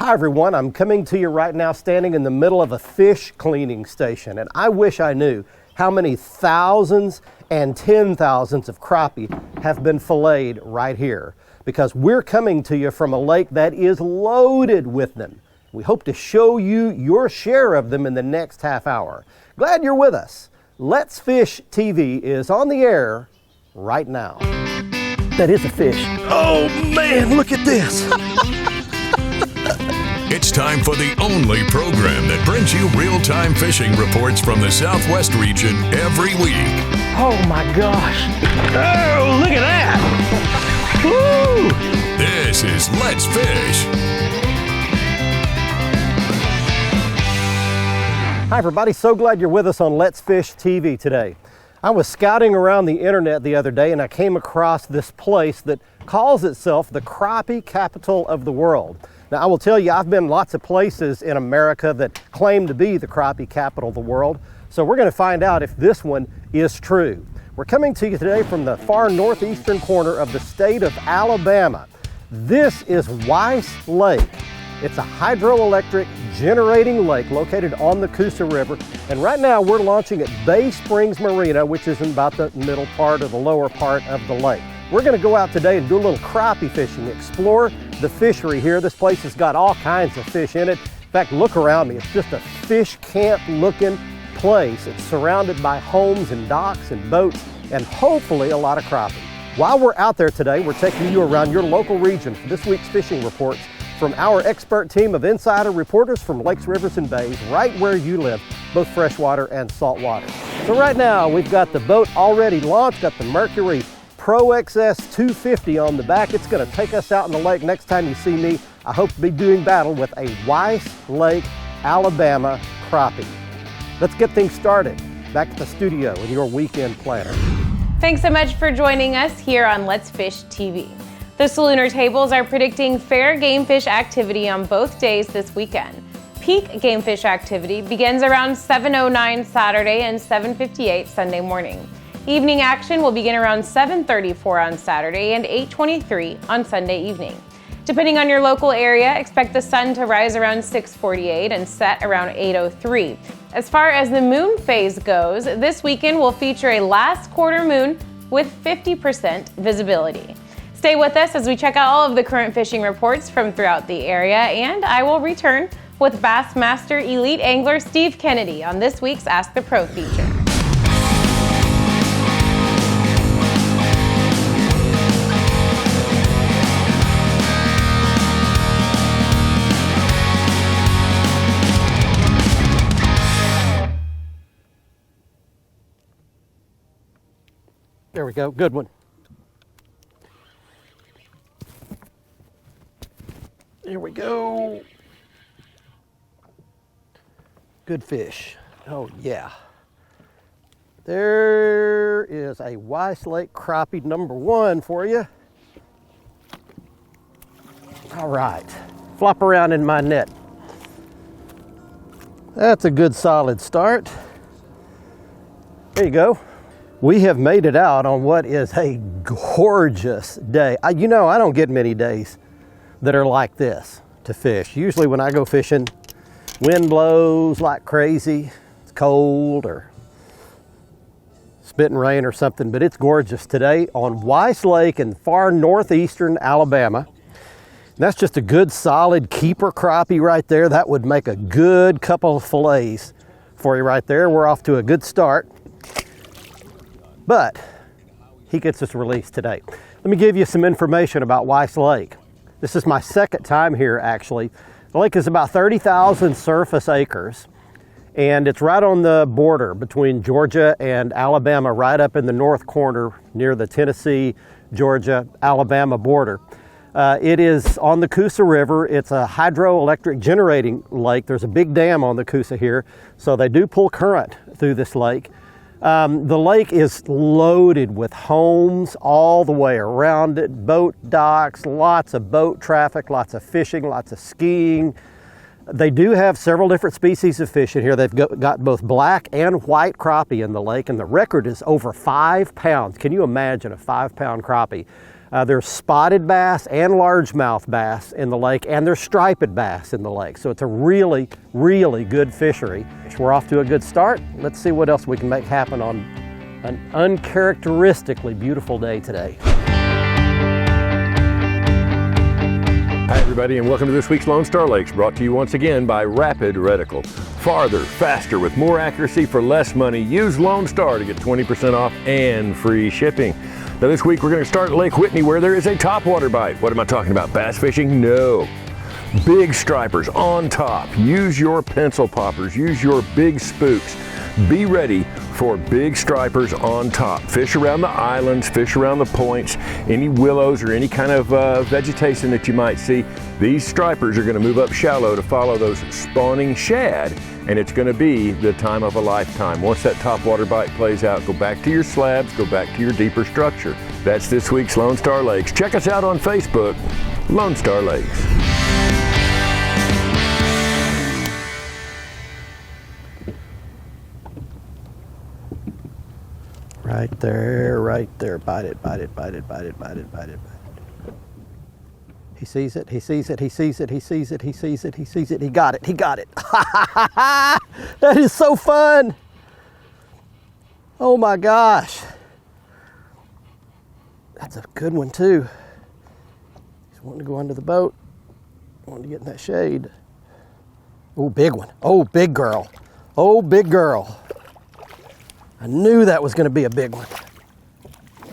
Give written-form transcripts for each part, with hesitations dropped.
Hi everyone, I'm coming to you right now standing in the middle of a fish cleaning station, and I wish I knew how many thousands and 10,000s of crappie have been filleted right here, because we're coming to you from a lake that is loaded with them. We hope to show you your share of them in the next half hour. Glad you're with us. Let's Fish TV is on the air right now. That is a fish. Oh man, look at this. It's time for the only program that brings you real-time fishing reports from the Southwest region every week. Oh my gosh. Oh, look at that. Woo! This is Let's Fish. Hi everybody, so glad you're with us on Let's Fish TV today. I was scouting around the internet the other day and I came across this place that calls itself the crappie capital of the world. Now I will tell you, I've been lots of places in America that claim to be the crappie capital of the world, so we're going to find out if this one is true. We're coming to you today from the far northeastern corner of the state of Alabama. This is Weiss Lake. It's a hydroelectric generating lake located on the Coosa River, and right now we're launching at Bay Springs Marina, which is in about the middle part or the lower part of the lake. We're going to go out today and do a little crappie fishing, explore the fishery here. This place has got all kinds of fish in it. In fact, look around me. It's just a fish camp looking place. It's surrounded by homes and docks and boats and hopefully a lot of crappie. While we're out there today, we're taking you around your local region for this week's fishing reports from our expert team of insider reporters from lakes, rivers, and bays right where you live, both freshwater and saltwater. So right now, we've got the boat already launched, got the Mercury Pro XS 250 on the back. It's going to take us out in the lake. Next time you see me, I hope to be doing battle with a Weiss Lake, Alabama crappie. Let's get things started. Back at the studio with your weekend planner. Thanks so much for joining us here on Let's Fish TV. The Salooner tables are predicting fair game fish activity on both days this weekend. Peak game fish activity begins around 7:09 Saturday and 7:58 Sunday morning. Evening action will begin around 7:34 on Saturday and 8:23 on Sunday evening. Depending on your local area, expect the sun to rise around 6:48 and set around 8:03. As far as the moon phase goes, this weekend will feature a last quarter moon with 50% visibility. Stay with us as we check out all of the current fishing reports from throughout the area, and I will return with Bassmaster Elite Angler Steve Kennedy on this week's Ask the Pro feature. There we go, good one. Here we go. Good fish. Oh yeah. There is a Weiss Lake crappie #1 for you. All right, flop around in my net. That's a good solid start. There you go. We have made it out on what is a gorgeous day. You know, I don't get many days that are like this to fish. Usually when I go fishing, wind blows like crazy, it's cold or spitting rain or something, but it's gorgeous today on Weiss Lake in far northeastern Alabama. And that's just a good solid keeper crappie right there. That would make a good couple of fillets for you right there. We're off to a good start. But he gets us released today. Let me give you some information about Weiss Lake. This is my second time here actually. The lake is about 30,000 surface acres, and it's right on the border between Georgia and Alabama, right up in the north corner near the Tennessee, Georgia, Alabama border. It is on the Coosa River. It's a hydroelectric generating lake. There's a big dam on the Coosa here, so they do pull current through this lake. The lake is loaded with homes all the way around it, boat docks, lots of boat traffic, lots of fishing, lots of skiing. They do have several different species of fish in here. They've got both black and white crappie in the lake, and the record is over 5 pounds. Can you imagine a 5-pound crappie? There's spotted bass and largemouth bass in the lake, and there's striped bass in the lake. So it's a really, really good fishery. We're off to a good start. Let's see what else we can make happen on an uncharacteristically beautiful day today. Hi everybody, and welcome to this week's Lone Star Lakes, brought to you once again by Rapid Reticle. Farther, faster, with more accuracy for less money. Use Lone Star to get 20% off and free shipping. Now this week we're going to start at Lake Whitney, where there is a topwater bite. What am I talking about? Bass fishing? No. Big stripers on top. Use your pencil poppers. Use your big spooks. Be ready for big stripers on top. Fish around the islands, fish around the points, any willows or any kind of vegetation that you might see. These stripers are going to move up shallow to follow those spawning shad, and it's going to be the time of a lifetime. Once that topwater bite plays out, go back to your slabs, go back to your deeper structure. That's this week's Lone Star Lakes. Check us out on Facebook, Lone Star Lakes. Right there, right there. Bite it, bite it, bite it, bite it, bite it, bite it, bite it. He sees it, he sees it, he sees it, he sees it, he sees it, he sees it. He got it, he got it. That is so fun. Oh my gosh. That's a good one too. He's wanting to go under the boat. Wanting to get in that shade. Oh, big one. Oh, big girl. Oh, big girl. I knew that was going to be a big one.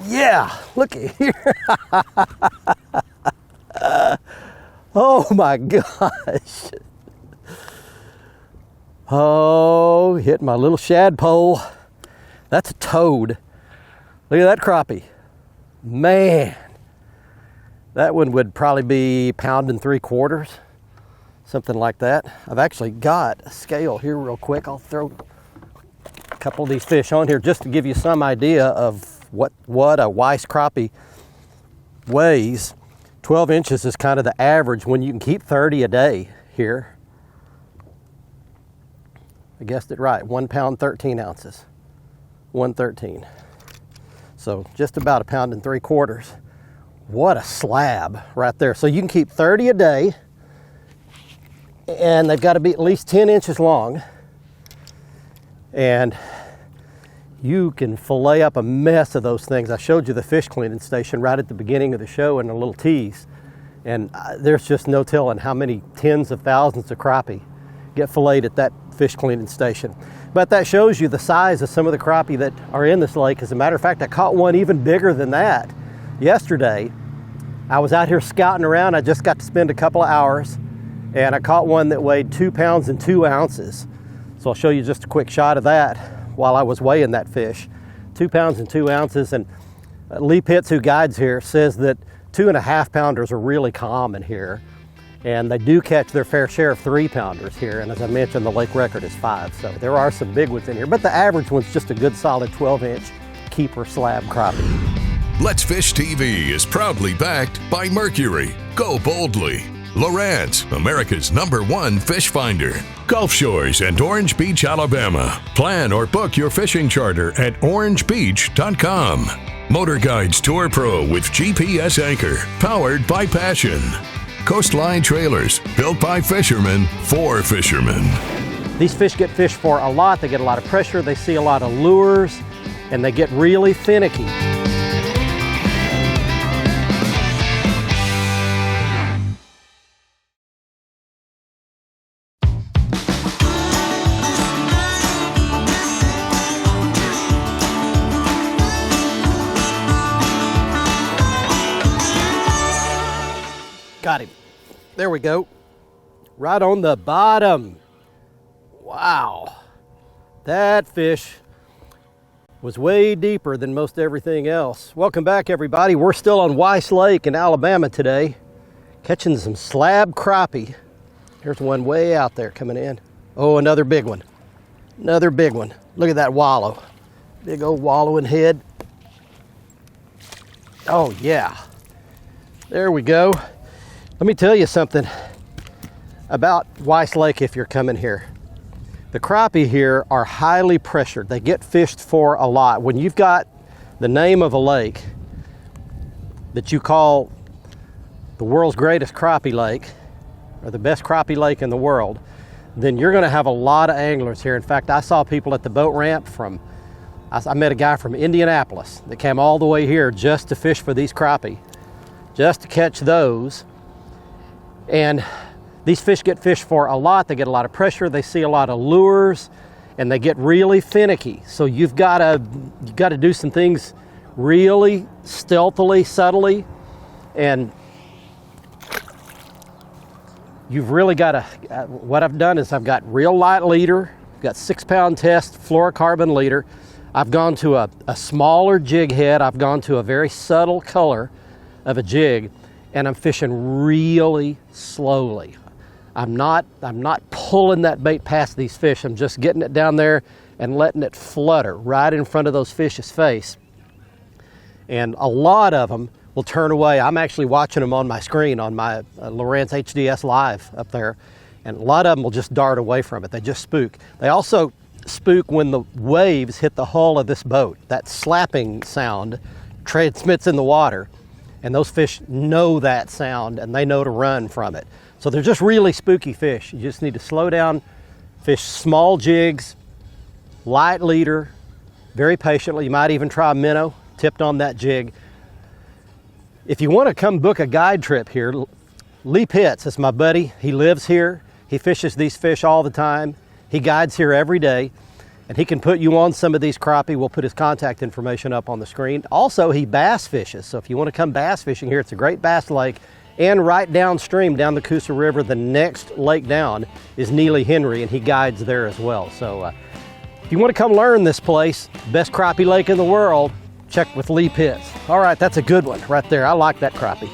Yeah, look at here. Oh my gosh. Oh, hit my little shad pole. That's a toad. Look at that crappie. Man, that one would probably be 1 3/4 pounds, something like that. I've actually got a scale here real quick. I'll throw a couple of these fish on here just to give you some idea of what a Weiss crappie weighs. 12 inches is kind of the average when you can keep 30 a day here. I guessed it right, 1 pound, 13 ounces. 113. So just about 1 3/4 pounds. What a slab right there. So you can keep 30 a day, and they've got to be at least 10 inches long. And you can fillet up a mess of those things. I showed you the fish cleaning station right at the beginning of the show in a little tease. And there's just no telling how many tens of thousands of crappie get filleted at that fish cleaning station. But that shows you the size of some of the crappie that are in this lake. As a matter of fact, I caught one even bigger than that yesterday. I was out here scouting around. I just got to spend a couple of hours, and I caught one that weighed 2 pounds and 2 ounces. So I'll show you just a quick shot of that while I was weighing that fish. 2 pounds and 2 ounces. And Lee Pitts, who guides here, says that 2.5 pounders are really common here. And they do catch their fair share of 3 pounders here. And as I mentioned, the lake record is 5. So there are some big ones in here, but the average one's just a good solid 12-inch keeper slab crappie. Let's Fish TV is proudly backed by Mercury. Go boldly. Lowrance, America's #1 fish finder. Gulf Shores and Orange Beach, Alabama. Plan or book your fishing charter at orangebeach.com. Motor Guides Tour Pro with GPS anchor, powered by Passion. Coastline Trailers, built by fishermen for fishermen. These fish get fished for a lot. They get a lot of pressure. They see a lot of lures, and they get really finicky. Got him. There we go. Right on the bottom. Wow. That fish was way deeper than most everything else. Welcome back, everybody. We're still on Weiss Lake in Alabama today, catching some slab crappie. Here's one way out there coming in. Oh, another big one. Another big one. Look at that wallow. Big old wallowing head. Oh, yeah. There we go. Let me tell you something about Weiss Lake if you're coming here. The crappie here are highly pressured. They get fished for a lot. When you've got the name of a lake that you call the world's greatest crappie lake, or the best crappie lake in the world, then you're going to have a lot of anglers here. In fact, I saw people at the boat ramp I met a guy from Indianapolis that came all the way here just to fish for these crappie, just to catch those. And these fish get fished for a lot. They get a lot of pressure. They see a lot of lures, and they get really finicky. So you've got to do some things really stealthily, subtly, and you've really got to, what I've done is I've got real light leader, I've got 6-pound test fluorocarbon leader. I've gone to a smaller jig head. I've gone to a very subtle color of a jig, and I'm fishing really slowly. I'm not pulling that bait past these fish. I'm just getting it down there and letting it flutter right in front of those fish's face. And a lot of them will turn away. I'm actually watching them on my screen on my Lowrance HDS Live up there, and a lot of them will just dart away from it. They just spook. They also spook when the waves hit the hull of this boat. That slapping sound transmits in the water, and those fish know that sound and they know to run from it. So they're just really spooky fish. You just need to slow down, fish small jigs, light leader, very patiently. You might even try a minnow tipped on that jig. If you want to come book a guide trip here, Lee Pitts is my buddy. He lives here. He fishes these fish all the time. He guides here every day, and he can put you on some of these crappie. We'll put his contact information up on the screen. Also, he bass fishes. So if you want to come bass fishing here, it's a great bass lake. And right downstream, down the Coosa River, the next lake down is Neely Henry, and he guides there as well. So if you want to come learn this place, best crappie lake in the world, check with Lee Pitts. All right, that's a good one right there. I like that crappie.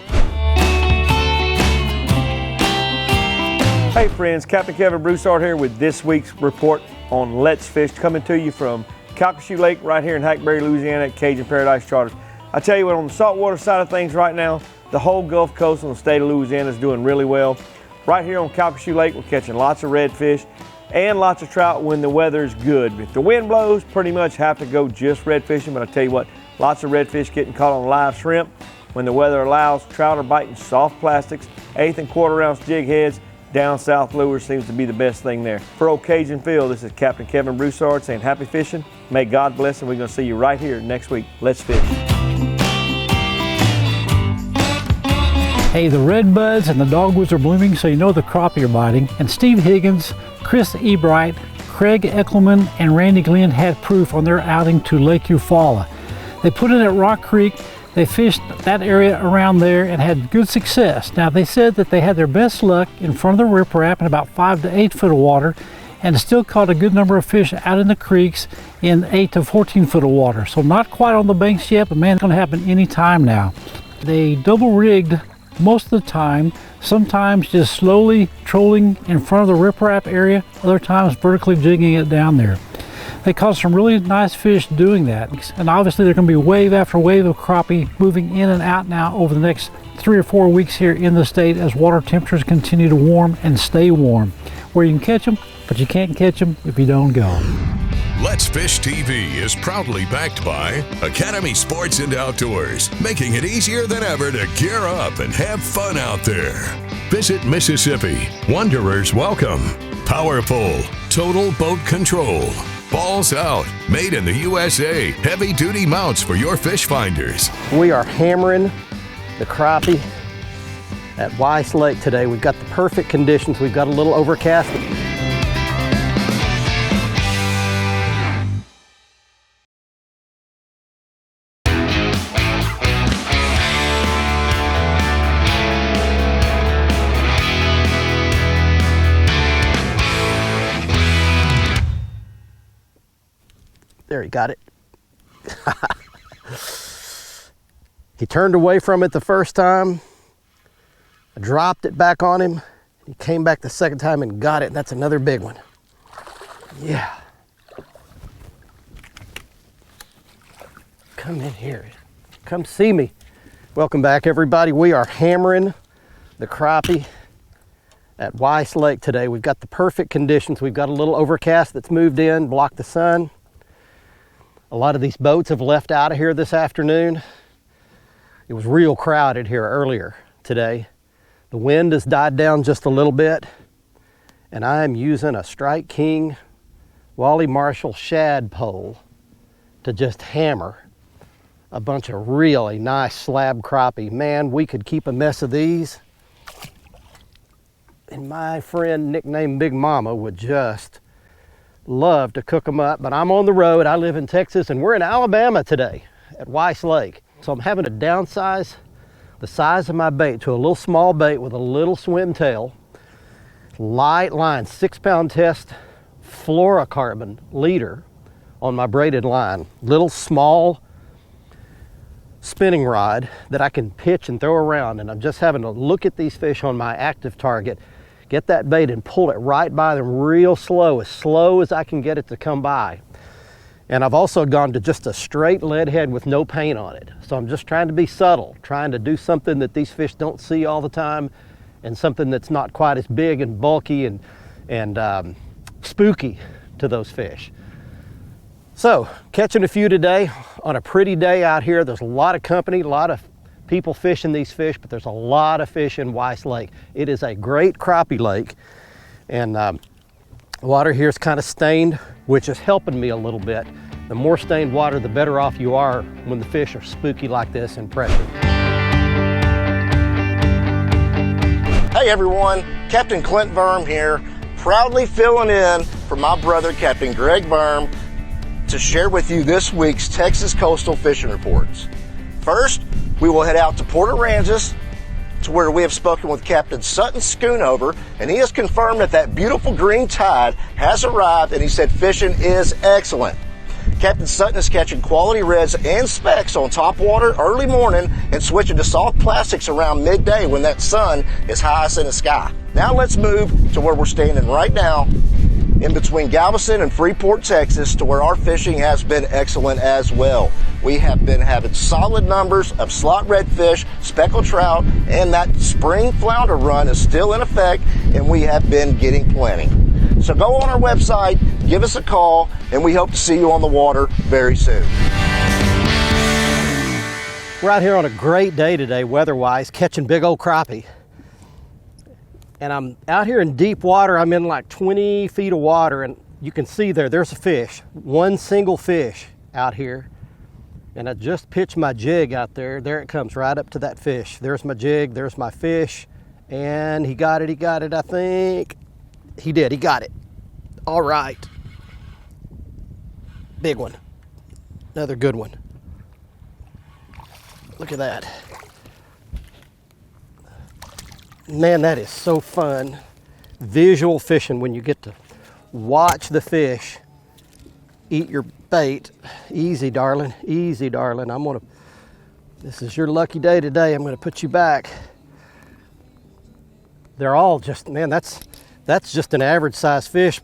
Hey friends, Captain Kevin Broussard here with this week's report on Let's Fish, coming to you from Calcasieu Lake right here in Hackberry, Louisiana at Cajun Paradise Charters. I tell you what, on the saltwater side of things right now, the whole Gulf Coast on the state of Louisiana is doing really well. Right here on Calcasieu Lake, we're catching lots of redfish and lots of trout when the weather is good. If the wind blows, pretty much have to go just red fishing, but I tell you what, lots of redfish getting caught on live shrimp. When the weather allows, trout are biting soft plastics, 1/8 and 1/4 ounce jig heads. Down south lure seems to be the best thing there. For Old Cajun Phil, this is Captain Kevin Broussard saying happy fishing. May God bless, and we're going to see you right here next week. Let's fish. Hey, the red buds and the dogwoods are blooming, so you know the crappie are biting. And Steve Higgins, Chris Ebright, Craig Eckelman, and Randy Glenn had proof on their outing to Lake Eufaula. They put it at Rock Creek. They fished that area around there and had good success. Now, they said that they had their best luck in front of the riprap in about 5 to 8 foot of water, and still caught a good number of fish out in the creeks in 8 to 14 foot of water. So not quite on the banks yet, but man, it's gonna happen any time now. They double rigged most of the time, sometimes just slowly trolling in front of the riprap area, other times vertically jigging it down there. They caught some really nice fish doing that, and obviously there's going to be wave after wave of crappie moving in and out now over the next 3 or 4 weeks here in the state as water temperatures continue to warm and stay warm, where you can catch them, but you can't catch them if you don't go. Let's Fish TV is proudly backed by Academy Sports and Outdoors, making it easier than ever to gear up and have fun out there. Visit Mississippi, Wanderers welcome. Powerful, total boat control. Balls Out, made in the USA. Heavy duty mounts for your fish finders. We are hammering the crappie at Weiss Lake today. We've got the perfect conditions. We've got a little overcast. There, he got it. He turned away from it the first time. I dropped it back on him. He came back the second time and got it. That's another big one. Yeah. Come in here. Come see me. Welcome back, everybody. We are hammering the crappie at Weiss Lake today. We've got the perfect conditions. We've got a little overcast that's moved in, blocked the sun. A lot of these boats have left out of here this afternoon. It was real crowded here earlier today. The wind has died down just a little bit, and I'm using a Strike King Wally Marshall shad pole to just hammer a bunch of really nice slab crappie. Man, we could keep a mess of these, and my friend nicknamed Big Mama would just love to cook them up. But I'm on the road. I live in Texas, and we're in Alabama today at Weiss Lake. So I'm having to downsize the size of my bait to a little small bait with a little swim tail, light line, 6-pound test fluorocarbon leader on my braided line, little small spinning rod that I can pitch and throw around. And I'm just having to look at these fish on my active target, get that bait and pull it right by them real slow as I can get it to come by. And I've also gone to just a straight lead head with no paint on it. So I'm just trying to be subtle, trying to do something that these fish don't see all the time, and something that's not quite as big and bulky and spooky to those fish. So catching a few today on a pretty day out here. There's a lot of company, a lot of people fishing these fish, but there's a lot of fish in Weiss Lake. It is a great crappie lake, and water here is kind of stained, which is helping me a little bit. The more stained water, the better off you are when the fish are spooky like this and pressured. Hey everyone, Captain Clint Verm here, proudly filling in for my brother Captain Greg Verm to share with you this week's Texas coastal fishing reports. First, we will head out to Port Aransas, to where we have spoken with Captain Sutton Schoonover, and he has confirmed that beautiful green tide has arrived, and he said fishing is excellent. Captain Sutton is catching quality reds and specks on top water early morning and switching to soft plastics around midday when that sun is highest in the sky. Now let's move to where we're standing right now, in between Galveston and Freeport, Texas, to where our fishing has been excellent as well. We have been having solid numbers of slot redfish, speckled trout, and that spring flounder run is still in effect, and we have been getting plenty. So go on our website, give us a call, and we hope to see you on the water very soon. We're out here on a great day today, weather-wise, catching big old crappie. And I'm out here in deep water. I'm in like 20 feet of water, and you can see there's a fish, one single fish out here. And I just pitched my jig out there. There it comes right up to that fish. There's my jig, there's my fish, and he got it, I think. He did, he got it. All right. Big one. Another good one. Look at that. Man, that is so fun. Visual fishing when you get to watch the fish eat your bait. Easy, darling. Easy, darling. This is your lucky day today. I'm gonna put you back. They're all just, man, that's just an average size fish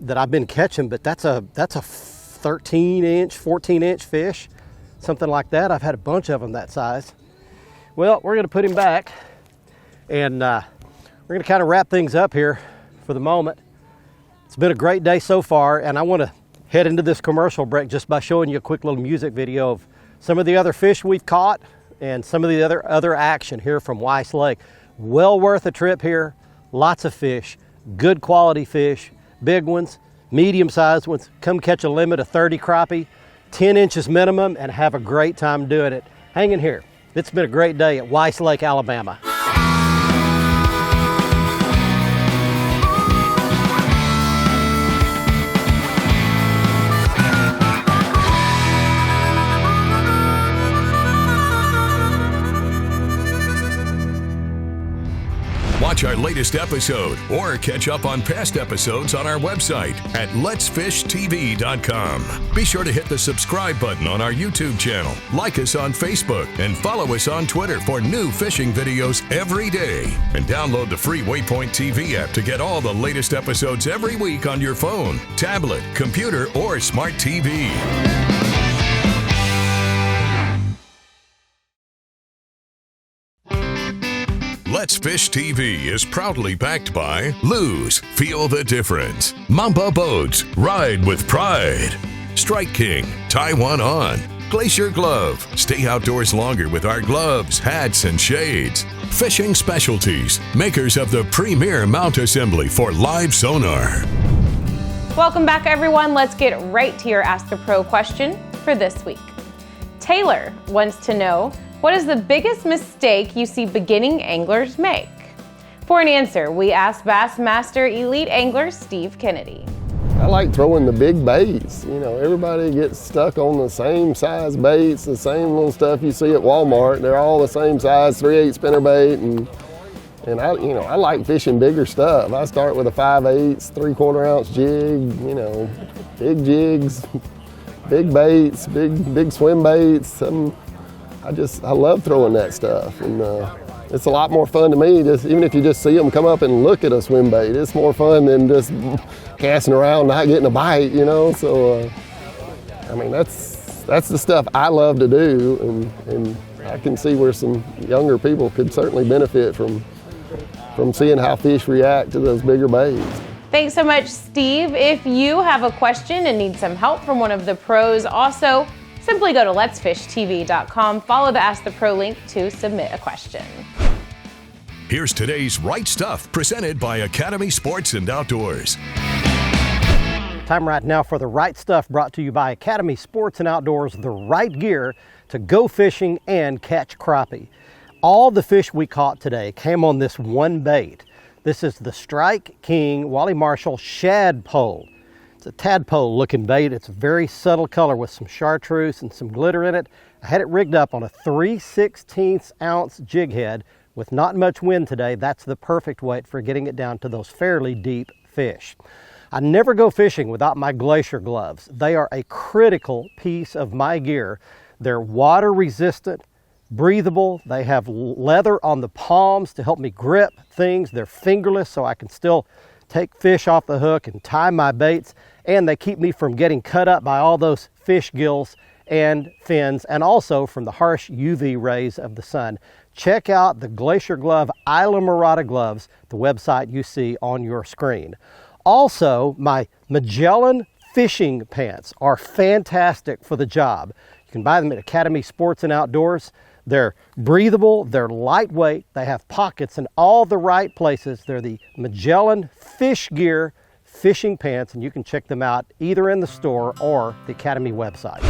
that I've been catching, but that's a 13-inch, 14-inch fish, something like that. I've had a bunch of them that size. Well, we're gonna put him back, and we're gonna kind of wrap things up here for the moment. It's been a great day so far, and I wanna head into this commercial break just by showing you a quick little music video of some of the other fish we've caught and some of the other action here from Weiss Lake. Well worth a trip here. Lots of fish, good quality fish, big ones, medium-sized ones. Come catch a limit of 30 crappie, 10 inches minimum, and have a great time doing it. Hang in here. It's been a great day at Weiss Lake, Alabama. Watch our latest episode or catch up on past episodes on our website at letsfishtv.com. Be sure to hit the subscribe button on our YouTube channel, like us on Facebook, and follow us on Twitter for new fishing videos every day. And download the free Waypoint TV app to get all the latest episodes every week on your phone, tablet, computer, or smart TV. Let's Fish TV is proudly backed by Lose, Feel the Difference, Mamba Boats, Ride with Pride, Strike King, Tie One On, Glacier Glove. Stay outdoors longer with our gloves, hats, and shades. Fishing Specialties, makers of the premier mount assembly for live sonar. Welcome back, everyone. Let's get right to your Ask a Pro question for this week. Taylor wants to know, what is the biggest mistake you see beginning anglers make? For an answer, we asked Bassmaster Elite Angler Steve Kennedy. I like throwing the big baits. You know, everybody gets stuck on the same size baits, the same little stuff you see at Walmart. They're all the same size, 3/8 spinnerbait, and I like fishing bigger stuff. I start with a 5/8, 3/4 ounce jig. You know, big jigs, big baits, big swim baits. I love throwing that stuff, and it's a lot more fun to me. Even if you just see them come up and look at a swim bait, it's more fun than just casting around not getting a bite. You know, so I mean that's the stuff I love to do, and I can see where some younger people could certainly benefit from seeing how fish react to those bigger baits. Thanks so much, Steve. If you have a question and need some help from one of the pros, also simply go to letsfishtv.com, follow the Ask the Pro link to submit a question. Here's today's Right Stuff, presented by Academy Sports and Outdoors. Time right now for the Right Stuff, brought to you by Academy Sports and Outdoors, the right gear to go fishing and catch crappie. All the fish we caught today came on this one bait. This is the Strike King Wally Marshall Shad Pole. It's a tadpole looking bait. It's a very subtle color with some chartreuse and some glitter in it. I had it rigged up on a 3/16 ounce jig head with not much wind today. That's the perfect weight for getting it down to those fairly deep fish. I never go fishing without my Glacier gloves. They are a critical piece of my gear. They're water resistant, breathable. They have leather on the palms to help me grip things. They're fingerless, so I can still take fish off the hook and tie my baits, and they keep me from getting cut up by all those fish gills and fins, and also from the harsh UV rays of the sun. Check out the Glacier Glove Isla Mirada gloves, the website you see on your screen. Also, my Magellan fishing pants are fantastic for the job. You can buy them at Academy Sports and Outdoors. They're breathable, they're lightweight, they have pockets in all the right places. They're the Magellan Fish Gear fishing pants, and you can check them out either in the store or the Academy website.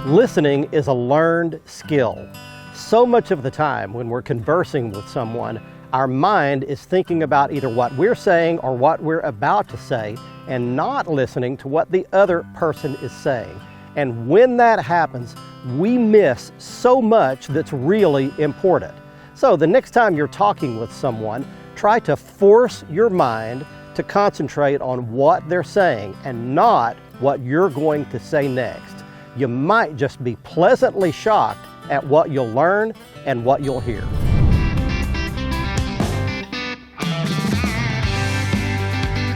Listening is a learned skill. So much of the time when we're conversing with someone, our mind is thinking about either what we're saying or what we're about to say, and not listening to what the other person is saying. And when that happens, we miss so much that's really important. So the next time you're talking with someone, try to force your mind to concentrate on what they're saying and not what you're going to say next. You might just be pleasantly shocked at what you'll learn and what you'll hear.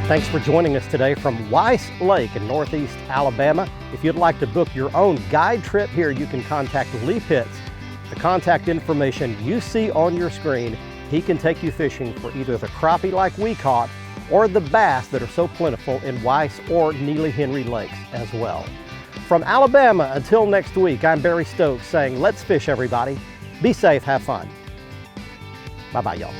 Thanks for joining us today from Weiss Lake in Northeast Alabama. If you'd like to book your own guide trip here, you can contact Lee Pitts. The contact information you see on your screen. He can take you fishing for either the crappie like we caught or the bass that are so plentiful in Weiss or Neely Henry Lakes as well. From Alabama until next week, I'm Barry Stokes saying, let's fish, everybody. Be safe, have fun. Bye-bye, y'all.